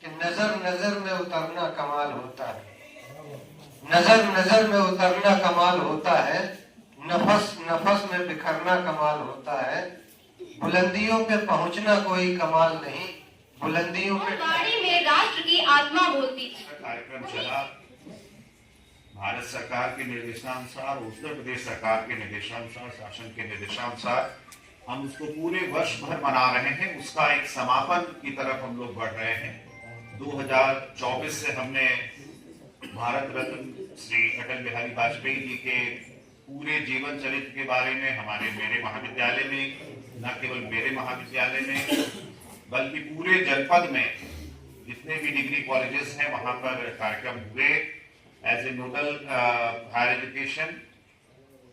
कि नजर नजर में उतरना कमाल होता है, नजर नजर में उतरना कमाल होता है, नफस नफस में बिखरना कमाल होता है, बुलंदियों पे पहुंचना कोई कमाल नहीं, बुलंदियों पे गाड़ी में राष्ट्र की आत्मा बोलती थी। कार्यक्रम चला भारत सरकार के निर्देशानुसार, उत्तर प्रदेश सरकार के निर्देशानुसार, शासन के निर्देशानुसार हम उसको पूरे वर्ष भर मना रहे हैं। उसका एक समापन की तरफ हम लोग बढ़ रहे हैं। 2024 से हमने भारत रत्न श्री अटल बिहारी वाजपेयी जी के पूरे जीवन चरित्र के बारे में मेरे महाविद्यालय में, न केवल मेरे महाविद्यालय में बल्कि पूरे जनपद में जितने भी डिग्री कॉलेजेस हैं वहां पर कार्यक्रम हुए। As a nodal higher education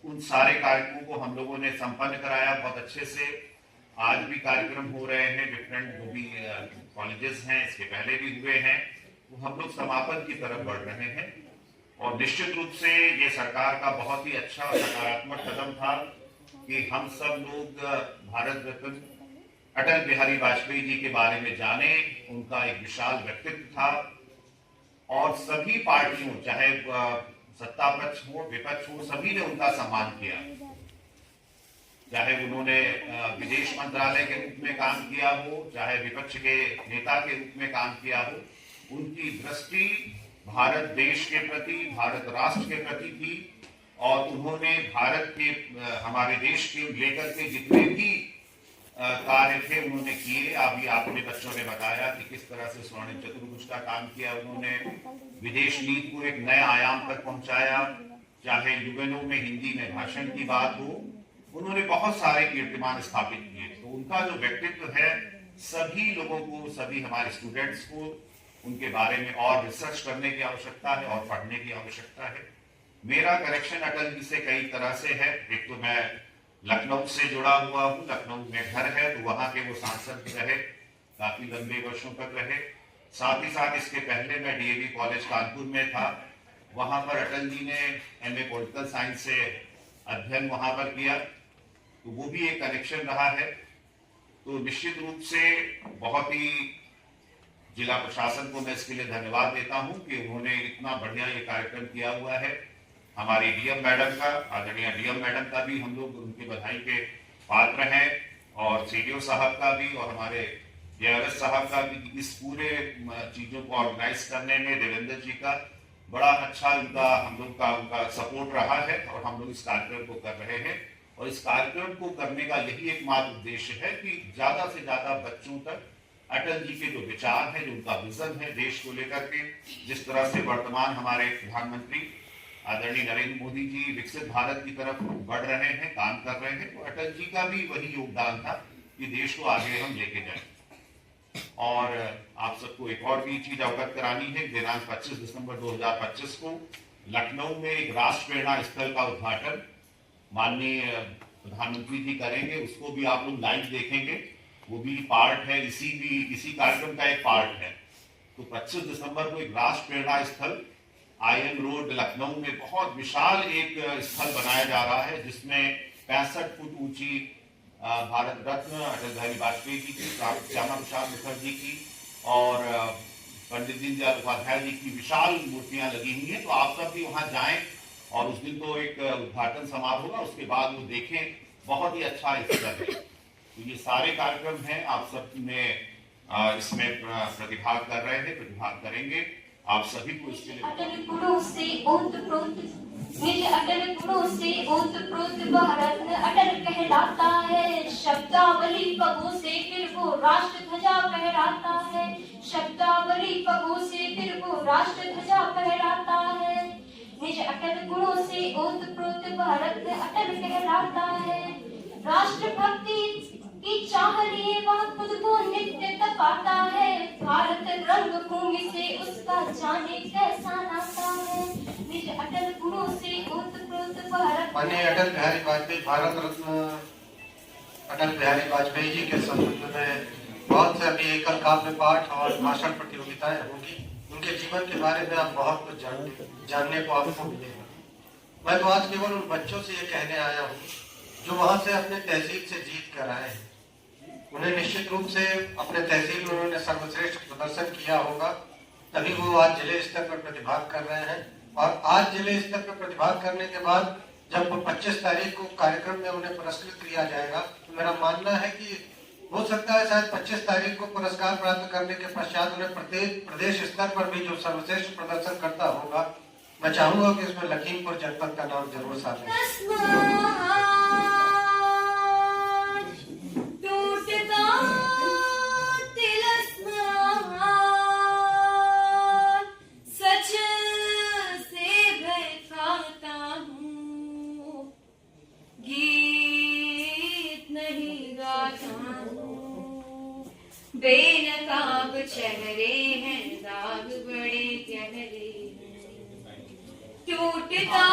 उन सारे कार्यक्रमों को हम लोगों ने संपन्न कराया बहुत अच्छे से। आज भी कार्यक्रम हो रहे हैं, डिफरेंट जो भी कॉलेजेस हैं इसके पहले भी हुए हैं, वो हम लोग समापन की तरफ बढ़ रहे हैं। और निश्चित रूप से ये सरकार का बहुत ही अच्छा और सकारात्मक कदम था कि हम सब लोग भारत रत्न अटल बिहारी वाजपेयी जी के बारे में जाने। उनका एक विशाल व्यक्तित्व था और सभी पार्टियों, चाहे सत्ता पक्ष हो विपक्ष हो, सभी ने उनका सम्मान किया। चाहे उन्होंने विदेश मंत्रालय के रूप में काम किया हो, चाहे विपक्ष के नेता के रूप में काम किया हो, उनकी दृष्टि भारत देश के प्रति, भारत राष्ट्र के प्रति थी। और उन्होंने भारत के, हमारे देश के लेकर के जितने भी कार्य थे उन्होंने किए। अभी आपने बच्चों ने बताया कि किस तरह से स्वर्णिम चतुर्भुज का काम किया उन्होंने, विदेश नीति को एक नए आयाम तक पहुंचाया। चाहे यूएनओ में हिंदी में भाषण की बात हो, उन्होंने बहुत सारे कीर्तिमान स्थापित किए। तो उनका जो व्यक्तित्व है, सभी लोगों को, सभी हमारे स्टूडेंट्स को उनके बारे में और रिसर्च करने की आवश्यकता है और पढ़ने की आवश्यकता है। मेरा कनेक्शन अटल जी से कई तरह से है। एक तो मैं लखनऊ से जुड़ा हुआ हूँ, लखनऊ में घर है, तो वहाँ के वो सांसद रहे, काफी लंबे वर्षों तक रहे। साथ ही साथ इसके पहले मैं डीएवी कॉलेज कानपुर में था, वहाँ पर अटल जी ने एमए पॉलिटिकल साइंस से अध्ययन वहाँ पर किया, तो वो भी एक कनेक्शन रहा है। तो निश्चित रूप से बहुत ही जिला प्रशासन को मैं इसके लिए धन्यवाद देता हूँ कि उन्होंने इतना बढ़िया ये कार्यक्रम किया हुआ है। हमारी डीएम मैडम का, आदरणीय डीएम मैडम का भी हम लोग उनकी बधाई के पात्र हैं, और सीडीओ साहब का भी, और हमारे जेआरएस साहब का भी। इस पूरे चीजों को ऑर्गेनाइज करने में देवेंद्र जी का बड़ा अच्छा उनका सपोर्ट रहा है, और हम लोग इस कार्यक्रम को कर रहे हैं। और इस कार्यक्रम को करने का यही एकमात्र उद्देश्य है कि ज्यादा से ज्यादा बच्चों तक अटल जी के जो विचार है, जो उनका विजन है देश को लेकर के, जिस तरह से वर्तमान हमारे प्रधानमंत्री आदरणीय नरेंद्र मोदी जी विकसित भारत की तरफ बढ़ रहे हैं, काम कर रहे हैं, तो अटल जी का भी वही योगदान था कि देश को आगे हम लेके जाएं। और आप सबको एक और भी चीज अवगत करानी है। दिनांक 25 दिसंबर 2025 को लखनऊ में एक राष्ट्र प्रेरणा स्थल का उद्घाटन माननीय प्रधानमंत्री जी करेंगे। उसको भी आप लोग लाइव देखेंगे, वो भी पार्ट है, इसी कार्यक्रम का एक पार्ट है। तो 25 दिसंबर को एक राष्ट्र प्रेरणा स्थल IM रोड लखनऊ में बहुत विशाल एक स्थल बनाया जा रहा है, जिसमें 65 फुट ऊंची भारत रत्न अटल बिहारी वाजपेयी जी की, श्यामा प्रसाद मुखर्जी की और पंडित दीनदयाल उपाध्याय जी की विशाल मूर्तियां लगी हुई हैं। तो आप सब भी वहां जाएं, और उस दिन तो एक उद्घाटन समारोह होगा, उसके बाद वो देखें, बहुत ही अच्छा स्थल है। तो ये सारे कार्यक्रम हैं, आप सब में इसमें प्रतिभाग कर रहे हैं, प्रतिभाग करेंगे। आप सभी को इसके लिए अटल गुणों से ओतप्रोत, निज अटल गुणों से ओतप्रोत भारत अटल कहलाता है। शब्दावली पगों से फिर वो राष्ट्र ध्वजा फहराता है। शब्दावली पगों से फिर वो राष्ट्र ध्वजा फहराता है। निज अटल गुणों से ओतप्रोत भारत अटल कहलाता है। राष्ट्र भक्ति की चाह लिए वह खुद को नित्य तपाता है। भारत रंग भूमि से उसका जाने कैसा नाता है। निज अटल गुणों से ओतप्रोत भारत। माननीय अटल बिहारी वाजपेयी, भारत रत्न अटल बिहारी वाजपेयी जी के संबंध में बहुत से अभी एकल काव्य पाठ और भाषण प्रतियोगिताएं होंगी। उनके जीवन के बारे में आप बहुत कुछ जानने को आपको मिलेगा। मैं तो आज केवल उन बच्चों से ये कहने आया हूँ जो वहां से अपने तहजीब से जीत कर आए हैं। उन्हें निश्चित रूप से अपने तहसील में उन्होंने सर्वश्रेष्ठ प्रदर्शन किया होगा, तभी वो आज जिले स्तर पर प्रतिभाग कर रहे हैं। और आज जिले स्तर पर प्रतिभाग करने के बाद जब 25 तारीख को कार्यक्रम में उन्हें पुरस्कृत किया जाएगा, तो मेरा मानना है कि हो सकता है शायद 25 तारीख को पुरस्कार प्राप्त करने के पश्चात उन्हें प्रत्येक प्रदेश स्तर पर भी जो सर्वश्रेष्ठ प्रदर्शन करता होगा, मैं चाहूंगा कि उसमें लखीमपुर जनपद का नाम जरूर शामिल हो। बेनकाब चेहरे हैं, दाग बड़े गहरे हैं, टूटता